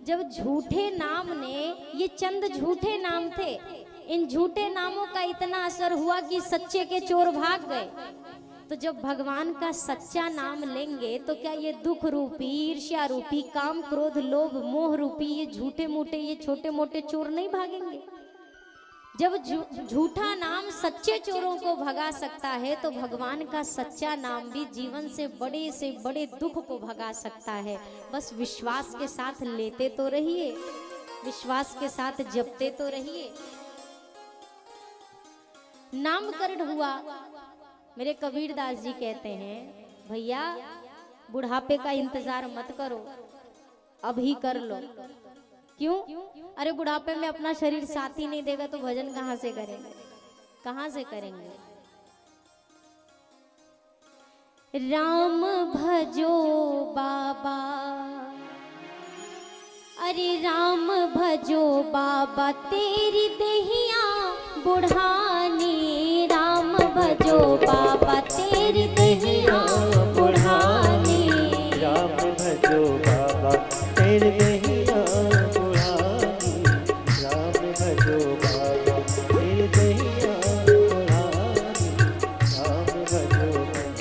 जब झूठे नाम ने, ये चंद झूठे नाम थे, इन झूठे नामों का इतना असर हुआ कि सच्चे के चोर भाग गए। तो जब भगवान का सच्चा नाम लेंगे तो क्या ये दुख रूपी, ईर्ष्या रूपी, काम क्रोध लोभ मोह रूपी ये झूठे मूठे, ये छोटे मोटे चोर नहीं भागेंगे? जब झूठा नाम सच्चे चोरों को भगा सकता है तो भगवान का सच्चा नाम भी जीवन से बड़े दुख को भगा सकता है। बस विश्वास के साथ लेते तो रहिए, विश्वास के साथ जपते तो रहिए। नामकरण हुआ, मेरे कबीरदास जी कहते हैं भैया बुढ़ापे का इंतजार मत करो, अभी कर लो। क्यों? अरे बुढ़ापे में अपना शरीर साथ ही नहीं देगा तो भजन कहाँ से करेंगे, कहाँ से करेंगे। राम भजो बाबा, अरे राम भजो बाबा तेरी देहिया बुढ़ानी, राम भजो बाबा तेरी देहिया बुढ़ानी, राम भजो बाबा तेरी देहिया बुढ़ानी, राम भजो बाबा तेरी देहिया बुढ़ानी, राम भजो बाबा।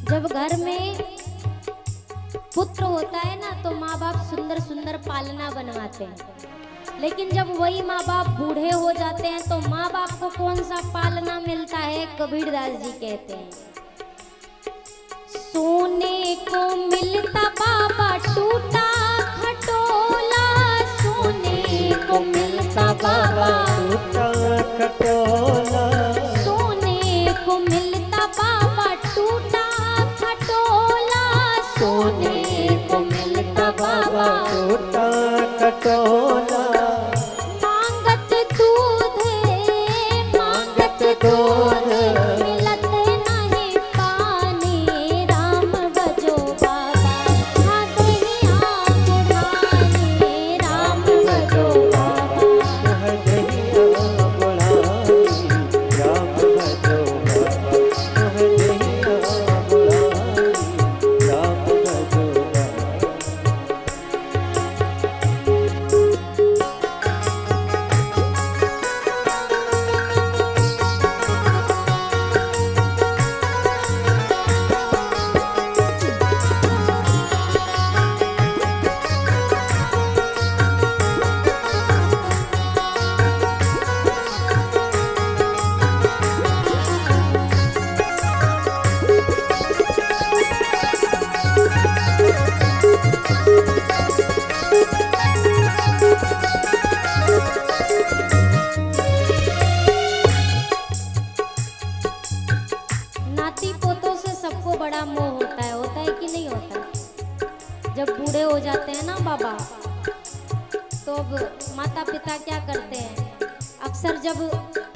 जब घर में पुत्र होता है ना तो माँ बाप सुंदर सुंदर पालना बनवाते हैं, लेकिन जब वही माँ बाप बूढ़े हो जाते हैं तो माँ बाप को कौन सा पालना मिलता है? कबीरदास जी कहते हैं सोने को मिलता बाबा टूटा खटोला, सोने को मिलता बाबा टूटा खटोला, सोने को मिलता बाबा टूटा खटोला, सोने को मिलता बाबा टूटा खटोला, मांगत दूध मांगत दूध मिलत नहीं पानी, राम भजो बाबा हाँ दहिया बुढ़ानी, राम भजो बाबा। वह देहिया बुढ़ानी, राम भजो बाबा, वह देहिया बुढ़ानी, राम भजो बाबा। नाती पोतों से सबको बड़ा मोह होता है कि नहीं होता? जब बूढ़े हो जाते हैं ना बाबा तो अब माता पिता क्या करते हैं, अक्सर जब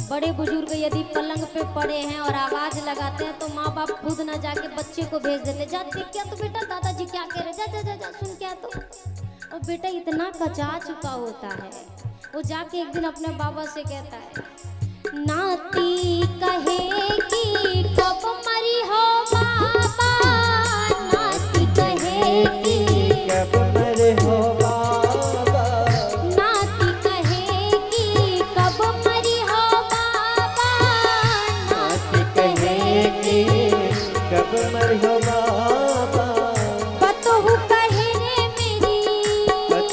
बड़े बुजुर्ग यदि पलंग पे पड़े हैं और आवाज लगाते हैं तो माँ बाप खुद ना जाके बच्चे को भेज देते, जा देख क्या तो बेटा दादाजी क्या कह रहे, जा जा जा जा सुन क्या तो। और बेटा इतना कचा चुका होता है, वो जाके एक दिन अपने बाबा से कहता है नाती कहेगी कब मरी हो बाबा, नाती कहेगी कब मरे हो बाबा, नाती कहेगी कब मरी हो बाबा, नाती कहेगी कब मरे हो बाबा, पतोहू कहे रे मेरी,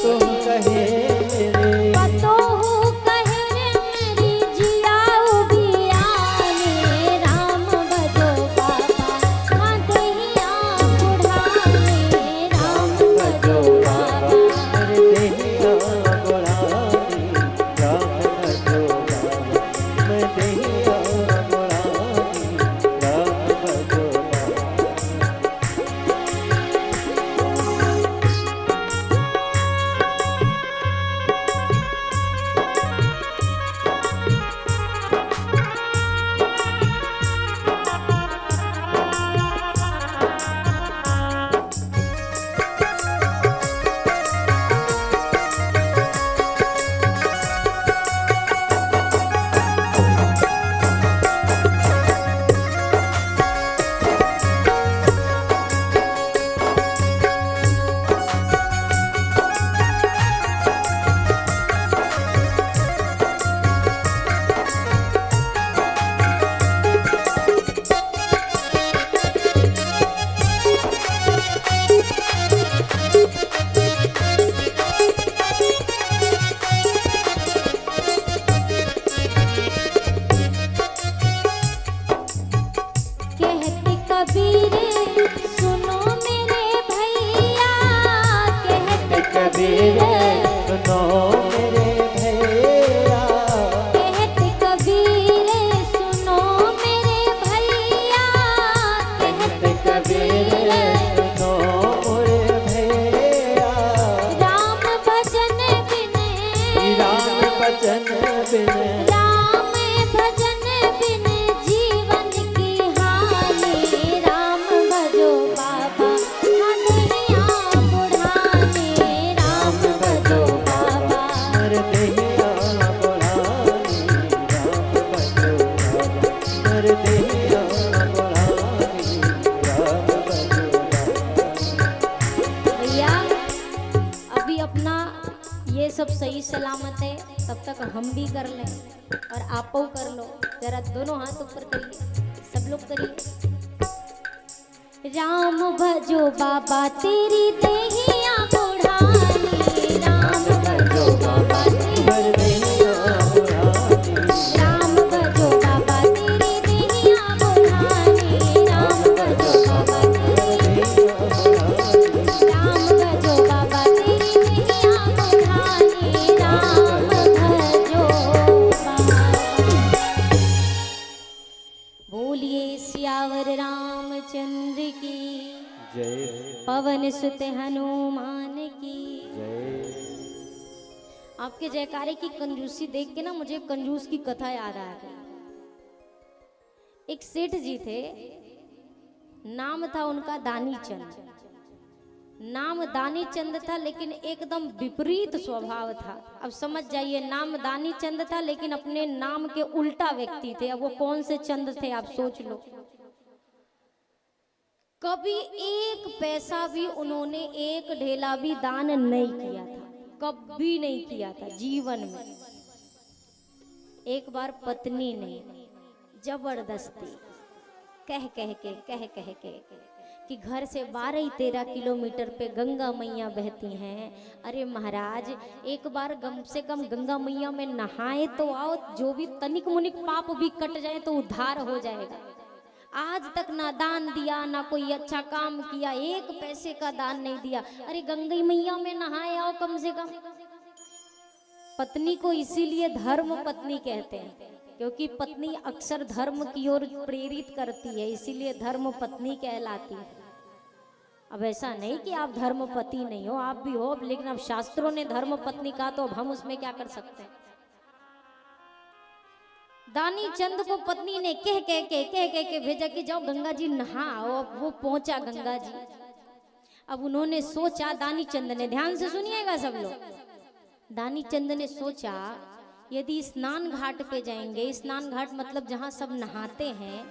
तुम कहे मेरे, पतोहू कहे रे मेरी जियाऊ बियाने, राम भजो बाबा भजन बिन राम भजन बिन जीवन की हानि, राम भजो बाबा हनिया बुढ़ाने, राम भजो बाबा। मर देहिया बुढ़ानी, राम भजो बाबा। मर देहिया बुढ़ानी, राम भजो बाबा। भैया अभी अपना ये सब सही सलामत है, तब तक हम भी कर लें और आप कर लो। जरा दोनों हाथ ऊपर करिए, सब लोग करिए। राम भजो बाबा तेरी देहिया बुढ़ानी, राम भजो बाबा मर तेरी, देहिया बुढ़ानी, राम भजो बाबा तेरी देहिया बुढ़ानी, राम भजो बाबा तेरी, राम भजो बाबा तेरी देहिया बुढ़ानी, राम भजो बाबा। बोलिए सियावर रामचंद्र की, जय पवन सुत हनुमान की। जय। आपके जयकारे की कंजूसी देख के ना मुझे कंजूस की कथा याद आ गई। एक सेठ जी थे, नाम था उनका दानी चंद। नाम दानी चंद था लेकिन एकदम विपरीत स्वभाव था। अब समझ जाइए, नाम दानी चंद था लेकिन अपने नाम के उल्टा व्यक्ति थे। अब वो कौन से चंद थे आप सोच लो। कभी एक पैसा भी उन्होंने, एक ढेला भी दान नहीं किया था, कभी नहीं किया था जीवन में। एक बार पत्नी ने जबरदस्ती कह कह के कि घर से 12-13 किलोमीटर पे गंगा मैया बहती हैं। अरे महाराज, एक बार कम से कम गंगा मैया में नहाए तो आओ, जो भी तनिक मुनिक पाप भी कट जाए तो उद्धार हो जाएगा। आज तक ना दान दिया, ना कोई अच्छा काम किया, एक पैसे का दान नहीं दिया। अरे गंगा मैया में नहाए आओ कम से कम। पत्नी को इसीलिए धर्म पत्नी कहते हैं, क्योंकि पत्नी अक्सर धर्म की ओर प्रेरित करती है, इसीलिए धर्म पत्नी कहलाती है। अब ऐसा नहीं कि आप धर्म पति नहीं हो, आप भी हो, लेकिन अब शास्त्रों ने धर्म पत्नी कहा तो अब हम उसमें क्या कर सकते हैं। दानी चंद को पत्नी ने कह के भेजा कि जाओ गंगा जी नहाओ। अब वो पहुंचा गंगा जी। अब उन्होंने सोचा, दानी चंद ने, ध्यान से सुनिएगा सब लोग। दानी चंद ने सोचा, यदि स्नान घाट पे जाएंगे, स्नान घाट मतलब जहाँ सब नहाते हैं,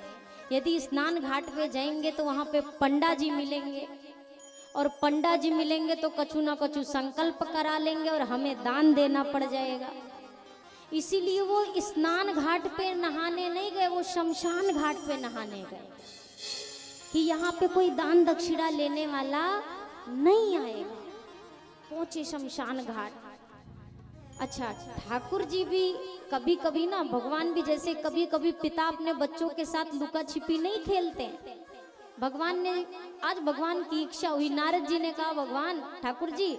यदि स्नान घाट पे जाएंगे तो वहाँ पे पंडा जी मिलेंगे, और पंडा जी मिलेंगे तो कछु ना कछु संकल्प करा लेंगे और हमें दान देना पड़ जाएगा। इसीलिए वो स्नान घाट पे नहाने नहीं गए, वो शमशान घाट पे नहाने गए कि यहाँ पे कोई दान दक्षिणा लेने वाला नहीं आएगा। पहुंचे शमशान घाट। अच्छा, ठाकुर जी भी कभी कभी ना, भगवान भी जैसे कभी कभी पिता अपने बच्चों के साथ लुका छिपी नहीं खेलते। भगवान ने, आज भगवान की इच्छा हुई, नारद जी ने कहा, भगवान ठाकुर जी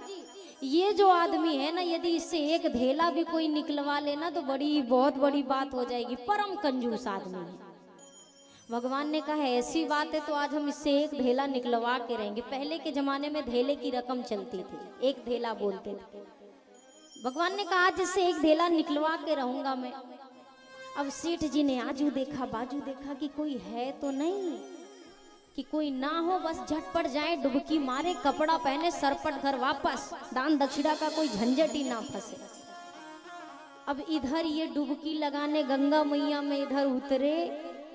ये जो आदमी है ना, यदि इससे एक ढेला भी कोई निकलवा लेना तो बहुत बड़ी बात हो जाएगी, परम कंजूस आदमी है। भगवान ने कहा ऐसी बात है तो आज हम इससे एक ढेला निकलवा के रहेंगे। पहले के जमाने में ढेले की रकम चलती थी, एक ढेला बोलते थे। भगवान ने कहा आज इससे एक ढेला निकलवा के रहूंगा मैं। अब सेठ जी ने आजू देखा बाजू देखा कि कोई है तो नहीं, कि कोई ना हो, बस झटपट जाए, डुबकी मारे, कपड़ा पहने, सरपट घर वापस, दान दक्षिणा का कोई झंझट ही ना फंसे। अब इधर ये डुबकी लगाने गंगा मैया में इधर उतरे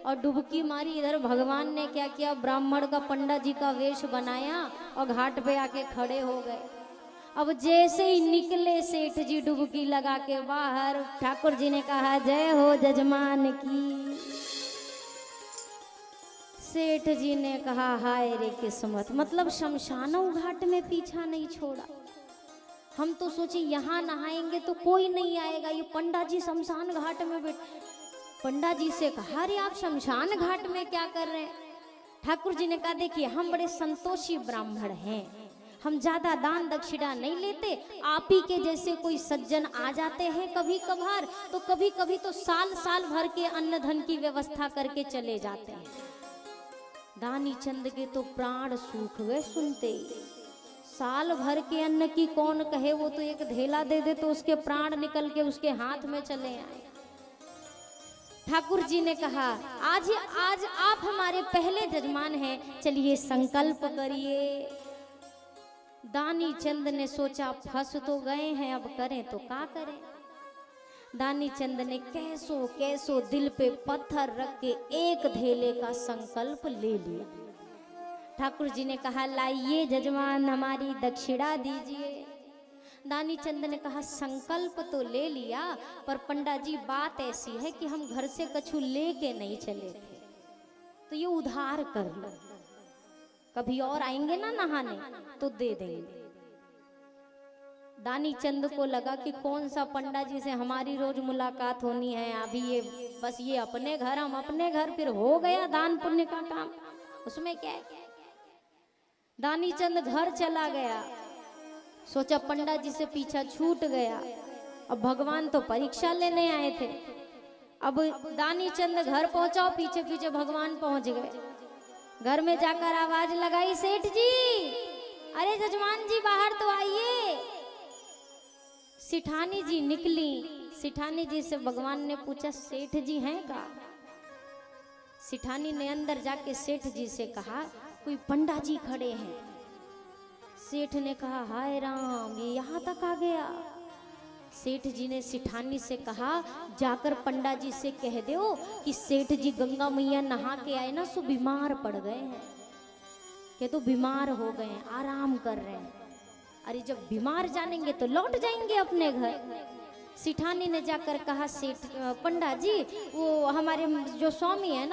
और डुबकी मारी। इधर भगवान ने क्या किया, ब्राह्मण का, पंडा जी का वेश बनाया और घाट पे आके खड़े हो गए। अब जैसे ही निकले सेठ जी डुबकी लगा के बाहर, ठाकुर जी ने कहा जय हो जजमान की। सेठ जी ने कहा हाय रे किस्मत, मतलब शमशानों घाट में पीछा नहीं छोड़ा। हम तो सोचे यहाँ नहाएंगे तो कोई नहीं आएगा, ये पंडा जी शमशान घाट में बैठ। पंडा जी से कहा अरे आप शमशान घाट में क्या कर रहे हैं? ठाकुर जी ने कहा देखिए हम बड़े संतोषी ब्राह्मण हैं, हम ज्यादा दान दक्षिणा नहीं लेते। आप ही के जैसे कोई सज्जन आ जाते हैं कभी कभार, तो कभी कभी तो साल साल भर के अन्न धन की व्यवस्था करके चले जाते हैं। दानी चंद के तो प्राण सूख गए सुनते ही। साल भर के अन्न की कौन कहे, वो तो एक धेला दे दे तो उसके प्राण निकल के उसके हाथ में चले आए। ठाकुर जी ने कहा आज आप हमारे पहले जजमान हैं, चलिए संकल्प करिए। दानी चंद ने सोचा फंस तो गए हैं, अब करें तो क्या करें। दानी चंद ने कैसो कैसो दिल पे पत्थर रख के एक धेले का संकल्प ले लिया। ठाकुर जी ने कहा लाइए जजमान हमारी दक्षिणा दीजिए। दानी चंद ने कहा संकल्प तो ले लिया, पर पंडा जी बात ऐसी है कि हम घर से कछु लेके नहीं चले थे, तो ये उधार कर लो, कभी और आएंगे ना नहाने तो दे देंगे। दानी चंद को लगा कि कौन सा पंडा जी से हमारी रोज मुलाकात होनी है, अभी ये बस ये अपने घर, हम अपने घर, फिर हो गया दान पुण्य का काम, उसमें क्या है। दानी चंद घर चला गया, सोचा पंडा जी से पीछा छूट गया, अब भगवान तो परीक्षा लेने आए थे। अब दानी चंद घर पहुंचा, पीछे पीछे भगवान पहुंच गए। घर में जाकर आवाज लगाई सेठ जी, अरे जजमान जी बाहर तो आइए। सिठानी जी निकली। सिठानी जी से भगवान ने पूछा सेठ जी हैं का। सिठानी ने अंदर जाके सेठ जी से कहा कोई पंडा जी खड़े हैं। सेठ ने कहा हाय राम, ये यहाँ तक आ गया। सेठ जी ने सिठानी से कहा जाकर पंडा जी से कह दो कि सेठ जी गंगा मैया नहा के आए ना, सो बीमार पड़ गए हैं, कि तो बीमार हो गए हैं, आराम कर रहे हैं। अरे जब बीमार जानेंगे तो लौट जाएंगे अपने घर। सिठानी ने जाकर कहा सेठ पंडा जी, वो हमारे जो स्वामी है ना